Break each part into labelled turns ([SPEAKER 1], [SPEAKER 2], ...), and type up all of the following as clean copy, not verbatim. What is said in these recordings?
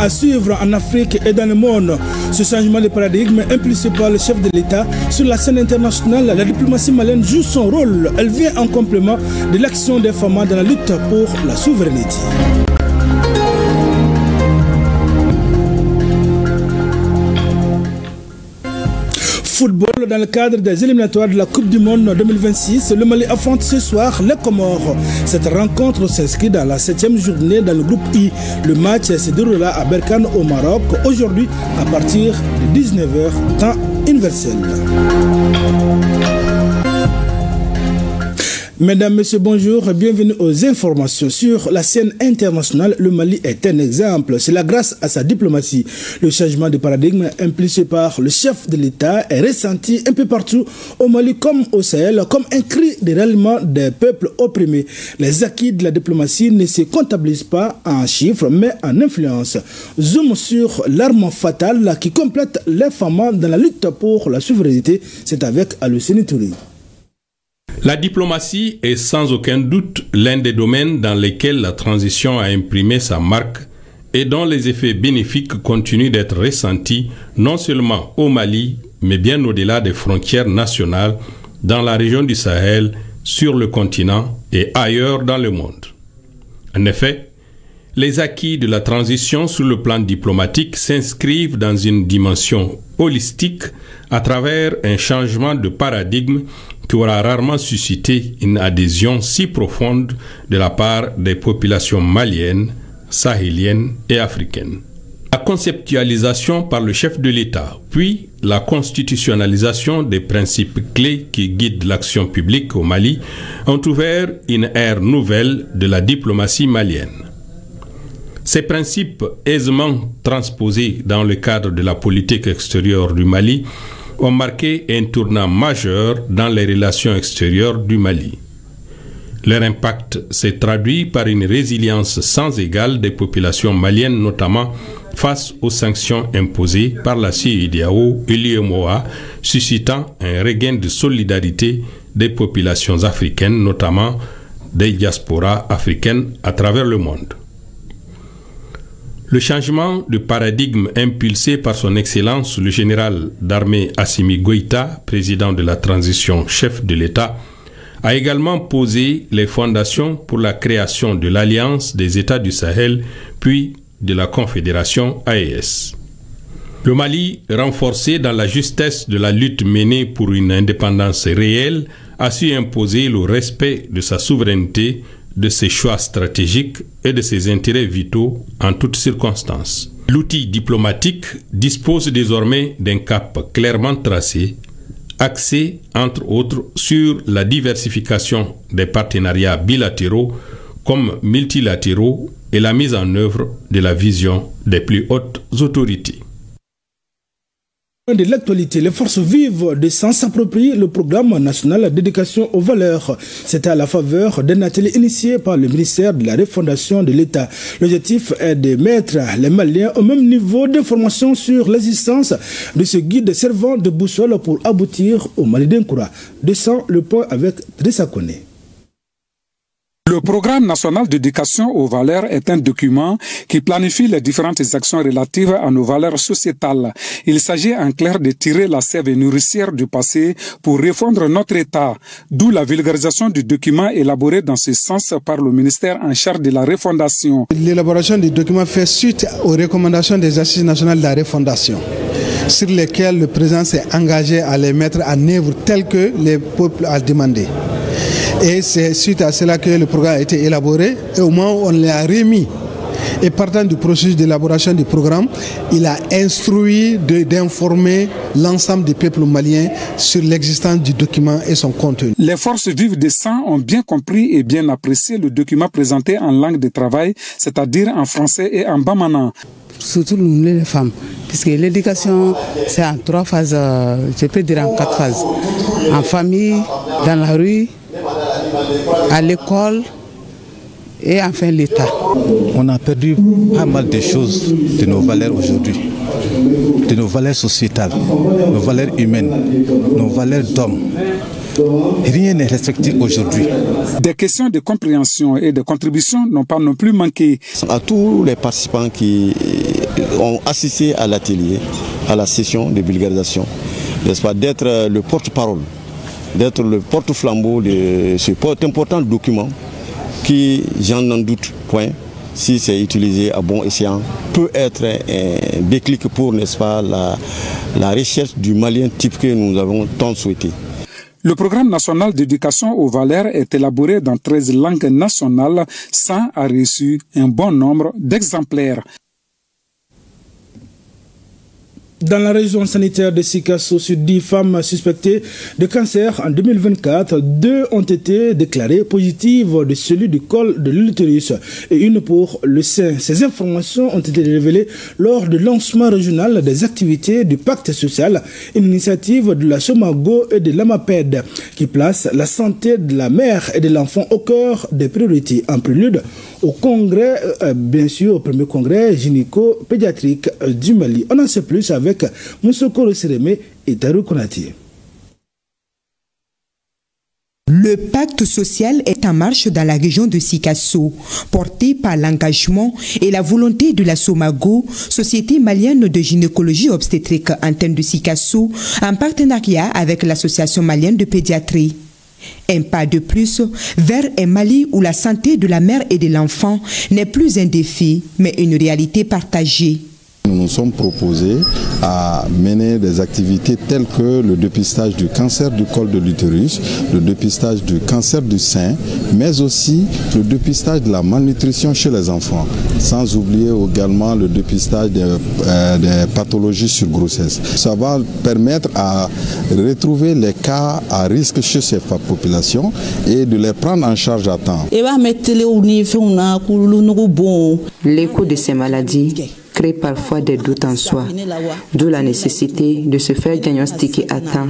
[SPEAKER 1] à suivre en Afrique et dans le monde. Ce changement de paradigme impulsé par le chef de l'État sur la scène internationale, la diplomatie malienne joue son rôle. Elle vient en complément de l'action des femmes dans la lutte pour la souveraineté. Football, dans le cadre des éliminatoires de la Coupe du Monde 2026, le Mali affronte ce soir les Comores. Cette rencontre s'inscrit dans la 7e journée dans le groupe I. Le match se déroulera à Berkane au Maroc aujourd'hui à partir de 19h temps universel. Mesdames, Messieurs, bonjour, bienvenue aux informations. Sur la scène internationale, le Mali est un exemple. C'est là grâce à sa diplomatie. Le changement de paradigme impulsé par le chef de l'État est ressenti un peu partout au Mali comme au Sahel, comme un cri de ralliement des peuples opprimés. Les acquis de la diplomatie ne se comptabilisent pas en chiffres, mais en influence. Zoom sur l'arme fatale qui complète les femmes dans la lutte pour la souveraineté. C'est avec Alucine Touré.
[SPEAKER 2] La diplomatie est sans aucun doute l'un des domaines dans lesquels la transition a imprimé sa marque et dont les effets bénéfiques continuent d'être ressentis non seulement au Mali, mais bien au-delà des frontières nationales, dans la région du Sahel, sur le continent et ailleurs dans le monde. En effet, les acquis de la transition sur le plan diplomatique s'inscrivent dans une dimension holistique à travers un changement de paradigme qui aura rarement suscité une adhésion si profonde de la part des populations maliennes, sahéliennes et africaines. La conceptualisation par le chef de l'État, puis la constitutionnalisation des principes clés qui guident l'action publique au Mali ont ouvert une ère nouvelle de la diplomatie malienne. Ces principes aisément transposés dans le cadre de la politique extérieure du Mali ont marqué un tournant majeur dans les relations extérieures du Mali. Leur impact s'est traduit par une résilience sans égale des populations maliennes, notamment face aux sanctions imposées par la CEDEAO et l'UEMOA, suscitant un regain de solidarité des populations africaines, notamment des diasporas africaines à travers le monde. Le changement de paradigme impulsé par son Excellence le général d'armée Assimi Goïta, président de la transition chef de l'État, a également posé les fondations pour la création de l'Alliance des États du Sahel, puis de la Confédération AES. Le Mali, renforcé dans la justesse de la lutte menée pour une indépendance réelle, a su imposer le respect de sa souveraineté, de ses choix stratégiques et de ses intérêts vitaux en toutes circonstances. L'outil diplomatique dispose désormais d'un cap clairement tracé, axé entre autres sur la diversification des partenariats bilatéraux comme multilatéraux et la mise en œuvre de la vision des plus hautes autorités.
[SPEAKER 1] De l'actualité, les forces vives de s'approprier le programme national d'éducation aux valeurs. C'était à la faveur d'un atelier initié par le ministère de la Refondation de l'État. L'objectif est de mettre les Maliens au même niveau d'information sur l'existence de ce guide servant de boussole pour aboutir au Mali d'Inkoura. Descend le point avec Drissa Koné.
[SPEAKER 3] Le programme national d'éducation aux valeurs est un document qui planifie les différentes actions relatives à nos valeurs sociétales. Il s'agit en clair de tirer la sève nourricière du passé pour refondre notre État, d'où la vulgarisation du document élaboré dans ce sens par le ministère en charge de la refondation.
[SPEAKER 4] L'élaboration du document fait suite aux recommandations des Assises nationales de la refondation, sur lesquelles le président s'est engagé à les mettre en œuvre telles que le peuple a demandé. Et c'est suite à cela que le programme a été élaboré et au moment où on l'a remis. Et partant du processus d'élaboration du programme, il a instruit d'informer l'ensemble des peuples maliens sur l'existence du document et son contenu.
[SPEAKER 3] Les forces vives de sang ont bien compris et bien apprécié le document présenté en langue de travail, c'est-à-dire en français et en bamana.
[SPEAKER 5] Surtout nous les femmes, puisque l'éducation c'est en 3 phases, je peux dire en 4 phases. En famille, dans la rue, à l'école et enfin l'État.
[SPEAKER 6] On a perdu pas mal de choses de nos valeurs aujourd'hui, de nos valeurs sociétales, nos valeurs humaines, nos valeurs d'hommes. Rien n'est respecté aujourd'hui.
[SPEAKER 3] Des questions de compréhension et de contribution n'ont pas non plus manqué.
[SPEAKER 7] À tous les participants qui ont assisté à l'atelier, à la session de vulgarisation, n'est-ce pas, d'être le porte-parole, d'être le porte-flambeau de ce important document qui, j'en n'en doute point, si c'est utilisé à bon escient, peut être un déclic pour, n'est-ce pas, la recherche du Malien type que nous avons tant souhaité.
[SPEAKER 3] Le programme national d'éducation aux valeurs est élaboré dans 13 langues nationales. 100 a reçu un bon nombre d'exemplaires.
[SPEAKER 1] Dans la région sanitaire de Sikasso, sur 10 femmes suspectées de cancer en 2024, 2 ont été déclarées positives de celui du col de l'utérus et une pour le sein. Ces informations ont été révélées lors du lancement régional des activités du pacte social, une initiative de la SOMAGO et de l'AMAPED qui place la santé de la mère et de l'enfant au cœur des priorités. En prélude au congrès, bien sûr, au premier congrès gynéco-pédiatrique du Mali. On en sait plus avec Moussoko Sereme et Tarou Konati.
[SPEAKER 8] Le pacte social est en marche dans la région de Sikasso, porté par l'engagement et la volonté de la SOMAGO, Société malienne de gynécologie obstétrique antenne de Sikasso, en partenariat avec l'Association malienne de pédiatrie. Un pas de plus vers un Mali où la santé de la mère et de l'enfant n'est plus un défi, mais une réalité partagée.
[SPEAKER 9] Nous nous sommes proposés à mener des activités telles que le dépistage du cancer du col de l'utérus, le dépistage du cancer du sein, mais aussi le dépistage de la malnutrition chez les enfants, sans oublier également le dépistage des pathologies sur grossesse. Ça va permettre à retrouver les cas à risque chez ces populations et de les prendre en charge à temps.
[SPEAKER 10] L'écho de ces maladies crée parfois des doutes en soi, d'où la nécessité de se faire diagnostiquer à temps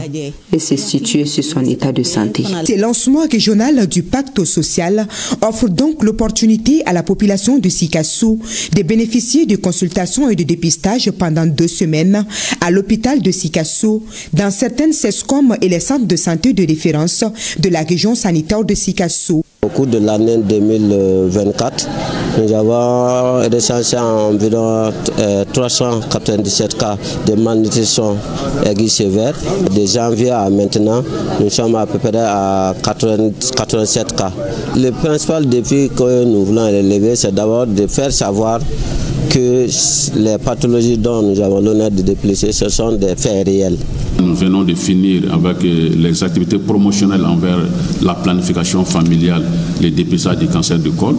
[SPEAKER 10] et se situer sur son état de santé.
[SPEAKER 8] Ce lancement régional du pacte social offre donc l'opportunité à la population de Sikasso de bénéficier de consultations et de dépistage pendant 2 semaines à l'hôpital de Sikasso, dans certaines SESCOM et les centres de santé de référence de la région sanitaire de Sikasso.
[SPEAKER 11] Au cours de l'année 2024, nous avons recensé environ 397 cas de malnutrition aiguë sévère. De janvier à maintenant, nous sommes à peu près à 87 cas. Le principal défi que nous voulons relever, c'est d'abord de faire savoir que les pathologies dont nous avons l'honneur de dépister, ce sont des faits réels.
[SPEAKER 12] Nous venons de finir avec les activités promotionnelles envers la planification familiale, les dépistages du cancer du col.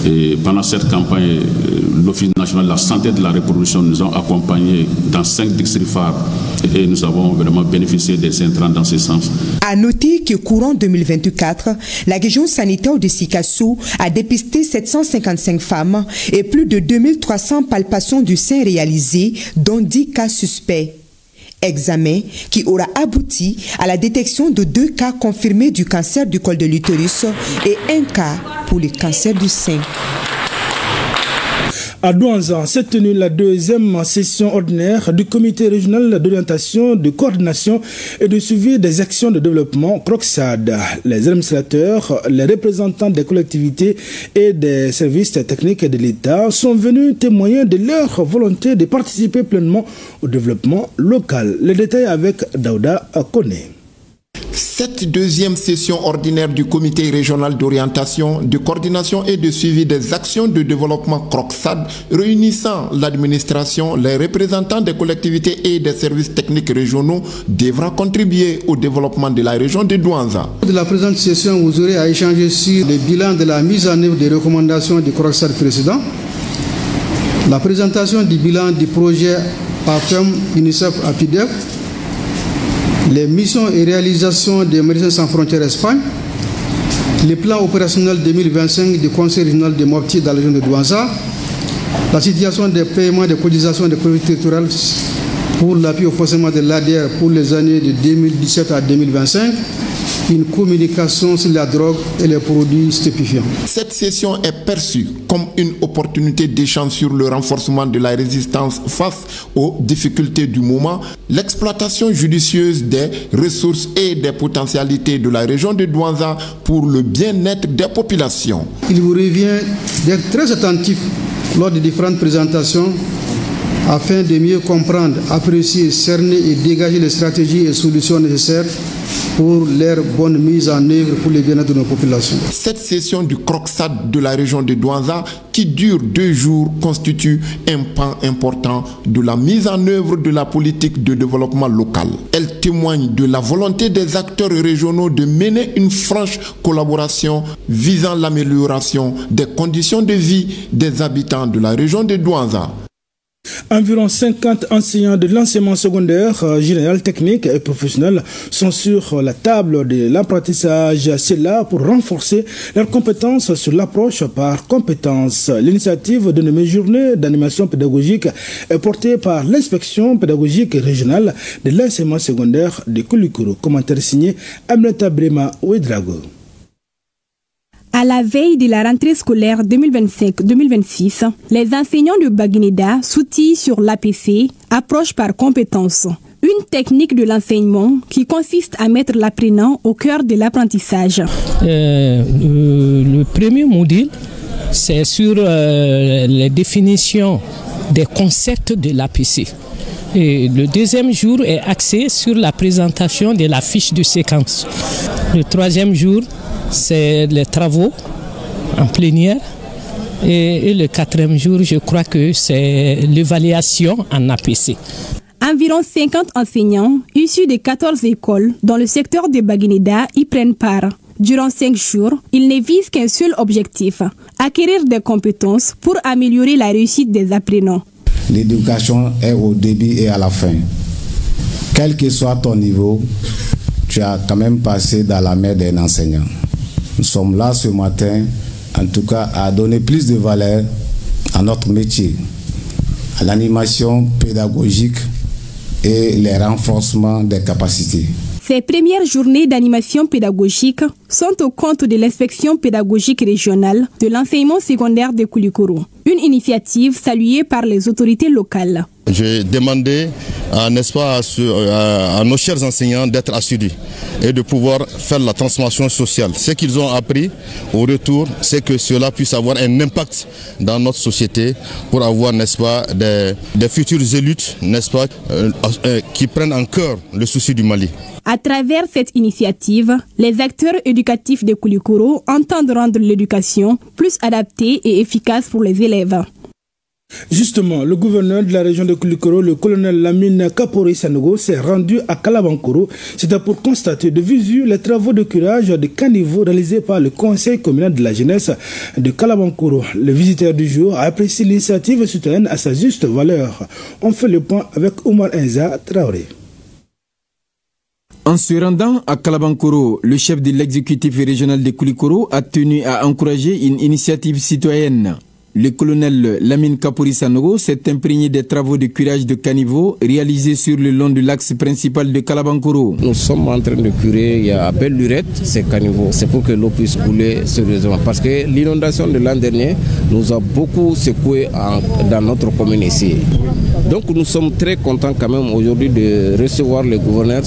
[SPEAKER 12] Et pendant cette campagne, l'Office national de la santé et de la reproduction nous a accompagnés dans 5 districts phares et nous avons vraiment bénéficié des intrants dans ce sens.
[SPEAKER 8] À noter que courant 2024, la région sanitaire de Sikasso a dépisté 755 femmes et plus de 2300 palpations du sein réalisées, dont 10 cas suspects. Examen qui aura abouti à la détection de 2 cas confirmés du cancer du col de l'utérus et 1 cas pour le cancer du sein.
[SPEAKER 1] À Douanza s'est tenue la 2e session ordinaire du comité régional d'orientation, de coordination et de suivi des actions de développement CROCSAD. Les administrateurs, les représentants des collectivités et des services techniques de l'État sont venus témoigner de leur volonté de participer pleinement au développement local. Les détails avec Daouda Kone.
[SPEAKER 13] Cette 2e session ordinaire du comité régional d'orientation, de coordination et de suivi des actions de développement CROCSAD, réunissant l'administration, les représentants des collectivités et des services techniques régionaux, devra contribuer au développement de la région de Douanza.
[SPEAKER 14] De la présente session, vous aurez à échanger sur le bilan de la mise en œuvre des recommandations du CROCSAD précédent, la présentation du bilan du projet PAFEM, UNICEF, APIDEF, les missions et réalisations des Médecins sans frontières Espagne, les plans opérationnels 2025 du Conseil régional des Mopti dans la région de Douanza, la situation des paiements des cotisations des collectivités territoriales pour l'appui au fonctionnement de l'ADR pour les années de 2017 à 2025, une communication sur la drogue et les produits stupéfiants.
[SPEAKER 13] Cette session est perçue comme une opportunité d'échange sur le renforcement de la résistance face aux difficultés du moment, l'exploitation judicieuse des ressources et des potentialités de la région de Douanza pour le bien-être des populations.
[SPEAKER 14] Il vous revient d'être très attentif lors des différentes présentations afin de mieux comprendre, apprécier, cerner et dégager les stratégies et solutions nécessaires pour leur bonne mise en œuvre pour le bien-être de nos populations.
[SPEAKER 13] Cette session du CROCSAD de la région de Douanza, qui dure 2 jours, constitue un pan important de la mise en œuvre de la politique de développement local. Elle témoigne de la volonté des acteurs régionaux de mener une franche collaboration visant l'amélioration des conditions de vie des habitants de la région de Douanza.
[SPEAKER 1] Environ 50 enseignants de l'enseignement secondaire, général, technique et professionnel sont sur la table de l'apprentissage. C'est là pour renforcer leurs compétences sur l'approche par compétences. L'initiative de mes journées d'animation pédagogique est portée par l'inspection pédagogique régionale de l'enseignement secondaire de Koulikoro. Commentaire signé Aminata Brema Ouedrago.
[SPEAKER 15] À la veille de la rentrée scolaire 2025-2026, les enseignants de Baguineda s'outillent sur l'APC, approche par compétence. Une technique de l'enseignement qui consiste à mettre l'apprenant au cœur de l'apprentissage.
[SPEAKER 16] Le premier module, c'est sur les définitions des concepts de l'APC. Et le deuxième jour est axé sur la présentation de la fiche de séquence. Le troisième jour, c'est les travaux en plénière. Et le quatrième jour, je crois que c'est l'évaluation en APC.
[SPEAKER 15] Environ 50 enseignants issus de 14 écoles dans le secteur de Baguineda y prennent part. Durant 5 jours, ils ne visent qu'un seul objectif, acquérir des compétences pour améliorer la réussite des apprenants.
[SPEAKER 17] L'éducation est au début et à la fin. Quel que soit ton niveau, tu as quand même passé dans la main d'un enseignant. Nous sommes là ce matin, en tout cas, à donner plus de valeur à notre métier, à l'animation pédagogique et les renforcements des capacités.
[SPEAKER 15] Ces premières journées d'animation pédagogique sont au compte de l'inspection pédagogique régionale de l'enseignement secondaire de Koulikoro, une initiative saluée par les autorités locales.
[SPEAKER 18] J'ai demandé, n'est-ce pas, à nos chers enseignants d'être assidus et de pouvoir faire la transformation sociale. Ce qu'ils ont appris au retour, c'est que cela puisse avoir un impact dans notre société pour avoir, n'est-ce pas, des futurs élus, n'est-ce pas, qui prennent en cœur le souci du Mali.
[SPEAKER 15] À travers cette initiative, les acteurs éducatifs de Koulikoro entendent rendre l'éducation plus adaptée et efficace pour les élèves.
[SPEAKER 1] Justement, le gouverneur de la région de Koulikoro, le colonel Lamine Kapori Sanogo, s'est rendu à Kalabankoro. C'était pour constater de visu les travaux de curage de caniveau réalisés par le conseil communal de la jeunesse de Kalabankoro. Le visiteur du jour a apprécié l'initiative citoyenne à sa juste valeur. On fait le point avec Oumar Enza Traoré.
[SPEAKER 19] En se rendant à Kalabankoro, le chef de l'exécutif régional de Koulikoro a tenu à encourager une initiative citoyenne. Le colonel Lamine Kapori Sanogo s'est imprégné des travaux de curage de caniveaux réalisés sur le long de l'axe principal de Kalabankoro.
[SPEAKER 20] Nous sommes en train de curer à belle lurette ces caniveaux. C'est pour que l'eau puisse couler sérieusement. Parce que l'inondation de l'an dernier nous a beaucoup secoué dans notre commune ici. Donc nous sommes très contents quand même aujourd'hui de recevoir le gouverneur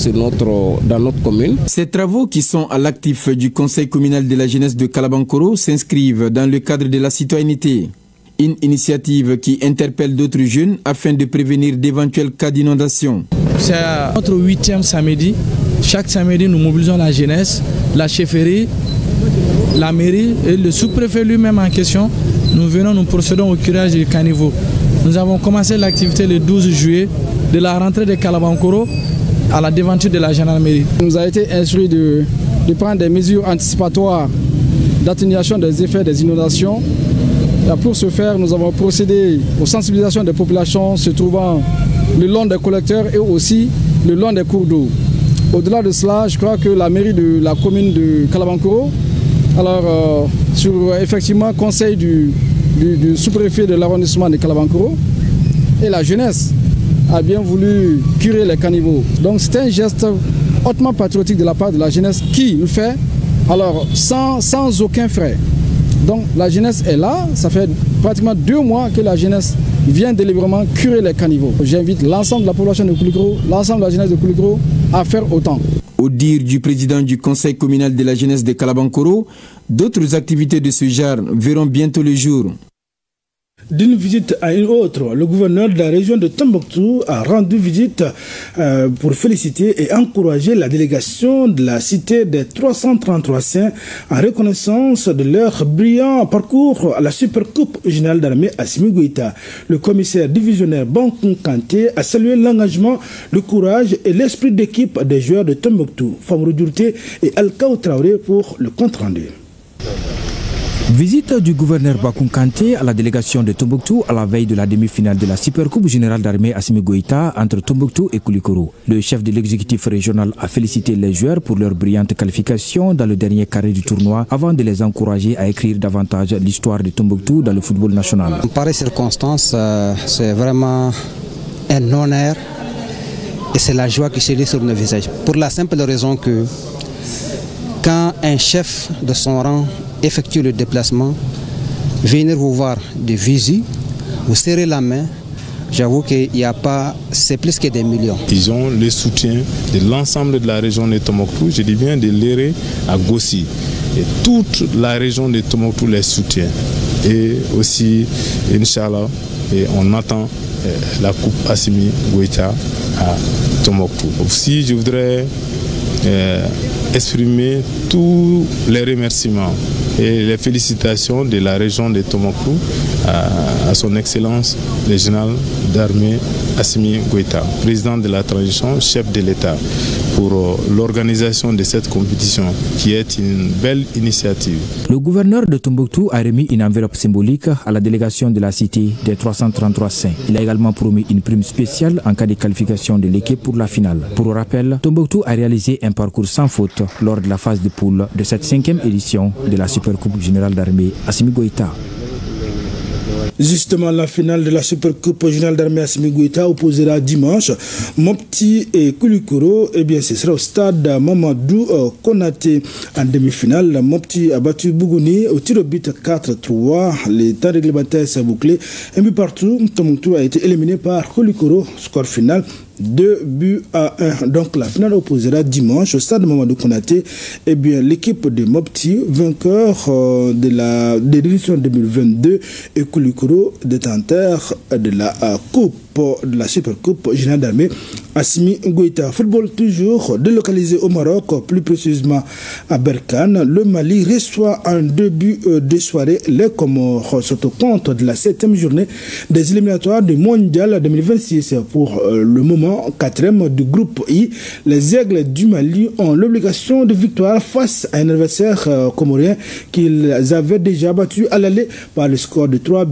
[SPEAKER 20] dans notre commune.
[SPEAKER 19] Ces travaux qui sont à l'actif du conseil communal de la jeunesse de Kalabankoro s'inscrivent dans le cadre de la citoyenneté. Une initiative qui interpelle d'autres jeunes afin de prévenir d'éventuels cas d'inondation.
[SPEAKER 21] C'est notre 8e samedi. Chaque samedi, nous mobilisons la jeunesse, la chefferie, la mairie et le sous-préfet lui-même en question. Nous procédons au curage du caniveau. Nous avons commencé l'activité le 12 juillet de la rentrée de Kalabankoro à la devanture de la gendarmerie.
[SPEAKER 14] Il nous a été instruit de prendre des mesures anticipatoires d'atténuation des effets des inondations. Et pour ce faire, nous avons procédé aux sensibilisations des populations se trouvant le long des collecteurs et aussi le long des cours d'eau. Au-delà de cela, je crois que la mairie de la commune de Kalabankoro, sur effectivement conseil du sous-préfet de l'arrondissement de Kalabankoro et la jeunesse a bien voulu curer les caniveaux. Donc c'est un geste hautement patriotique de la part de la jeunesse qui le fait sans aucun frais. Donc la jeunesse est là, ça fait pratiquement 2 mois que la jeunesse vient délibérément curer les caniveaux. J'invite l'ensemble de la population de Koulikoro, l'ensemble de la jeunesse de Koulikoro à faire autant.
[SPEAKER 19] Au dire du président du conseil communal de la jeunesse de Kalabankoro, d'autres activités de ce genre verront bientôt le jour.
[SPEAKER 1] D'une visite à une autre, le gouverneur de la région de Tombouctou a rendu visite pour féliciter et encourager la délégation de la cité des 333 saints en reconnaissance de leur brillant parcours à la Supercoupe générale d'armée Assimi Goïta. Le commissaire divisionnaire Bankoun Kanté a salué l'engagement, le courage et l'esprit d'équipe des joueurs de Tombouctou. Famrou Djourté et Alkaou Traoré pour le compte-rendu.
[SPEAKER 2] Visite du gouverneur Bankoun Kanté à la délégation de Tombouctou à la veille de la demi-finale de la Supercoupe générale d'armée Assimi Goïta entre Tombouctou et Koulikoro. Le chef de l'exécutif régional a félicité les joueurs pour leur brillante qualification dans le dernier carré du tournoi avant de les encourager à écrire davantage l'histoire de Tombouctou dans le football national.
[SPEAKER 22] En pareille circonstance, c'est vraiment un honneur et c'est la joie qui se lit sur nos visages. Pour la simple raison que quand un chef de son rang effectue le déplacement, venir vous voir de visu, vous serrez la main, j'avoue qu'il n'y a pas, c'est plus que des millions.
[SPEAKER 23] Ils ont le soutien de l'ensemble de la région de Tombouctou, je dis bien de Léré à Gossi. Et toute la région de Tombouctou les soutient. Et aussi, Inch'Allah, on attend la Coupe Assimi Goïta à Tombouctou. Aussi, je voudrais exprimer tous les remerciements et les félicitations de la région de Tombouctou à son excellence le général d'armée Assimi Goïta, président de la transition, chef de l'État, pour l'organisation de cette compétition qui est une belle initiative.
[SPEAKER 2] Le gouverneur de Tombouctou a remis une enveloppe symbolique à la délégation de la cité des 333 saints. Il a également promis une prime spéciale en cas de qualification de l'équipe pour la finale. Pour rappel, Tombouctou a réalisé un parcours sans faute lors de la phase de poule de cette 5e édition de la Supercoupe générale d'armée Assimi Goïta.
[SPEAKER 1] Justement, la finale de la Supercoupe générale d'armée Assimi Goïta opposera dimanche Mopti et Koulikoro. Eh bien, ce sera au stade Mamadou Konaté. En demi-finale, Mopti a battu Bougouni au tir au but 4-3. Les temps réglementaires s'est bouclé. Un but partout. Tombouctou a été éliminé par Koulikoro. Score final 2-1. Donc la finale opposera dimanche au stade Mamadou Konaté. Eh bien, l'équipe de Mopti, vainqueur de l'édition 2022, et Koulikoro, détenteur de la coupe de la Supercoupe générale d'armée Assimi Goïta. Football toujours délocalisé au Maroc, plus précisément à Berkane. Le Mali reçoit en début de soirée les Comores sur le compte de la 7e journée des éliminatoires du Mondial 2026. Pour le moment, 4e du groupe I, les Aigles du Mali ont l'obligation de victoire face à un adversaire comorien qu'ils avaient déjà battu à l'aller par le score de 3-0.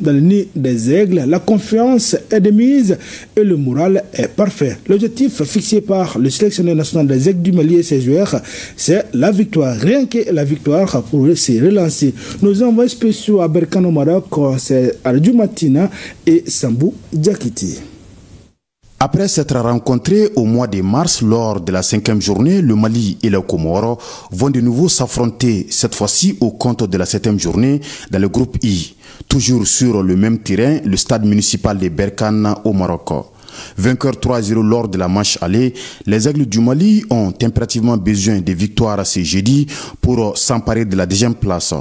[SPEAKER 1] Dans le nid des Aigles, la confiance est de mise et le moral est parfait. L'objectif fixé par le sélectionneur national des Aigles du Mali et ses joueurs, c'est la victoire. Rien que la victoire pour se relancer. Nos envois spéciaux à Berkane au Maroc, c'est Arju Matina et Sambou Diakiti.
[SPEAKER 24] Après s'être rencontrés au mois de mars lors de la 5e journée, le Mali et les Comores vont de nouveau s'affronter, cette fois-ci au compte de la 7e journée dans le groupe I. Toujours sur le même terrain, le stade municipal de Berkane au Maroc. Vainqueur 3-0 lors de la manche aller, les Aigles du Mali ont impérativement besoin de victoires ce jeudi pour s'emparer de la 2e place.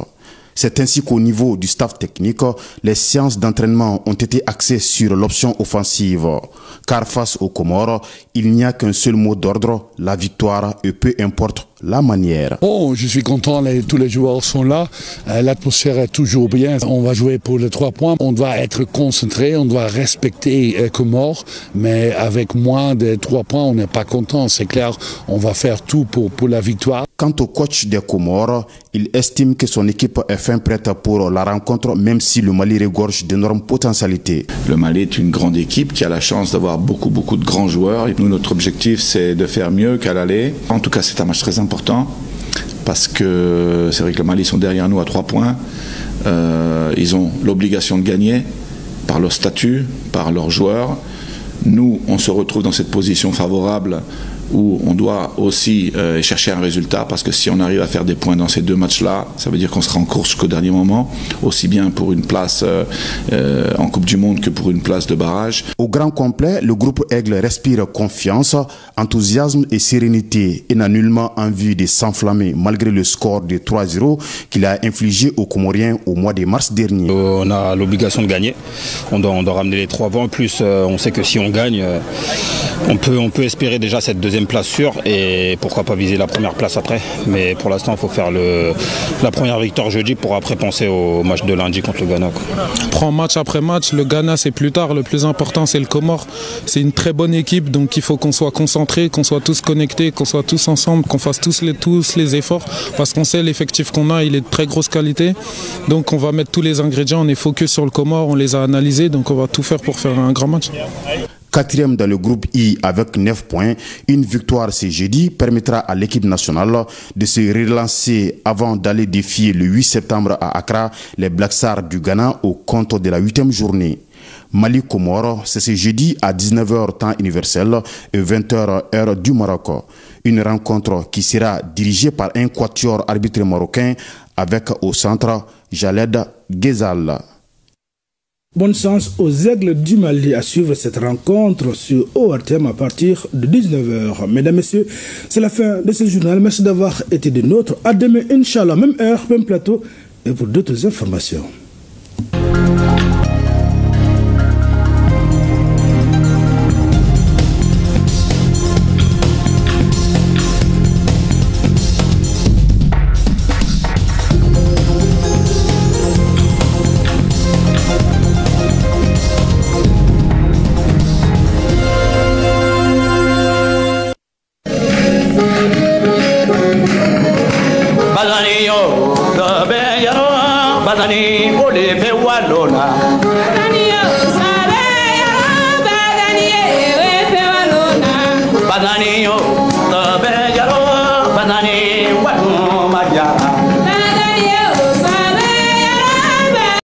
[SPEAKER 24] C'est ainsi qu'au niveau du staff technique, les séances d'entraînement ont été axées sur l'option offensive. Car face aux Comores, il n'y a qu'un seul mot d'ordre, la victoire, et peu importe la manière.
[SPEAKER 25] Oh, je suis content, tous les joueurs sont là, l'atmosphère est toujours bien, on va jouer pour les 3 points, on doit être concentré, on doit respecter Comores, mais avec moins de 3 points, on n'est pas content, c'est clair, on va faire tout pour la victoire.
[SPEAKER 24] Quant au coach des Comores, il estime que son équipe est fin prête pour la rencontre, même si le Mali regorge d'énormes potentialités.
[SPEAKER 26] Le Mali est une grande équipe qui a la chance d'avoir beaucoup de grands joueurs. Et nous, notre objectif, c'est de faire mieux qu'à l'aller. En tout cas, c'est un match très important parce que c'est vrai que le Mali sont derrière nous à 3 points. Ils ont l'obligation de gagner par leur statut, par leurs joueurs. Nous, on se retrouve dans cette position favorable où on doit aussi chercher un résultat, parce que si on arrive à faire des points dans ces deux matchs-là, ça veut dire qu'on sera en course jusqu'au dernier moment, aussi bien pour une place en Coupe du Monde que pour une place de barrage.
[SPEAKER 24] Au grand complet, le groupe Aigle respire confiance, enthousiasme et sérénité et n'a nullement envie de s'enflammer malgré le score de 3-0 qu'il a infligé aux Comoriens au mois de mars dernier.
[SPEAKER 3] On a l'obligation de gagner, on doit ramener les 3 points, plus on sait que si on gagne, on peut espérer déjà cette deuxième place sûre et pourquoi pas viser la première place après. Mais pour l'instant, il faut faire la première victoire jeudi pour après penser au match de lundi contre le Ghana.
[SPEAKER 23] On prend match après match, le Ghana c'est plus tard, le plus important c'est le Comore. C'est une très bonne équipe, donc il faut qu'on soit concentrés, qu'on soit tous connectés, qu'on soit tous ensemble, qu'on fasse tous les efforts, parce qu'on sait l'effectif qu'on a, il est de très grosse qualité. Donc on va mettre tous les ingrédients, on est focus sur le Comore, on les a analysés, donc on va tout faire pour faire un grand match.
[SPEAKER 24] 4e dans le groupe I avec 9 points. Une victoire ce jeudi permettra à l'équipe nationale de se relancer avant d'aller défier le 8 septembre à Accra les Black Stars du Ghana au compte de la 8e journée. Mali-Comore, c'est ce jeudi à 19h temps universel et 20h heure du Maroc. Une rencontre qui sera dirigée par un quatuor arbitre marocain avec au centre Jaled Ghezal.
[SPEAKER 1] Bonne chance aux Aigles du Mali à suivre cette rencontre sur ORTM à partir de 19h. Mesdames, Messieurs, c'est la fin de ce journal. Merci d'avoir été des nôtres. À demain, Inch'Allah, même heure, même plateau, et pour d'autres informations.
[SPEAKER 4] Badani, ole pe walona. Badani,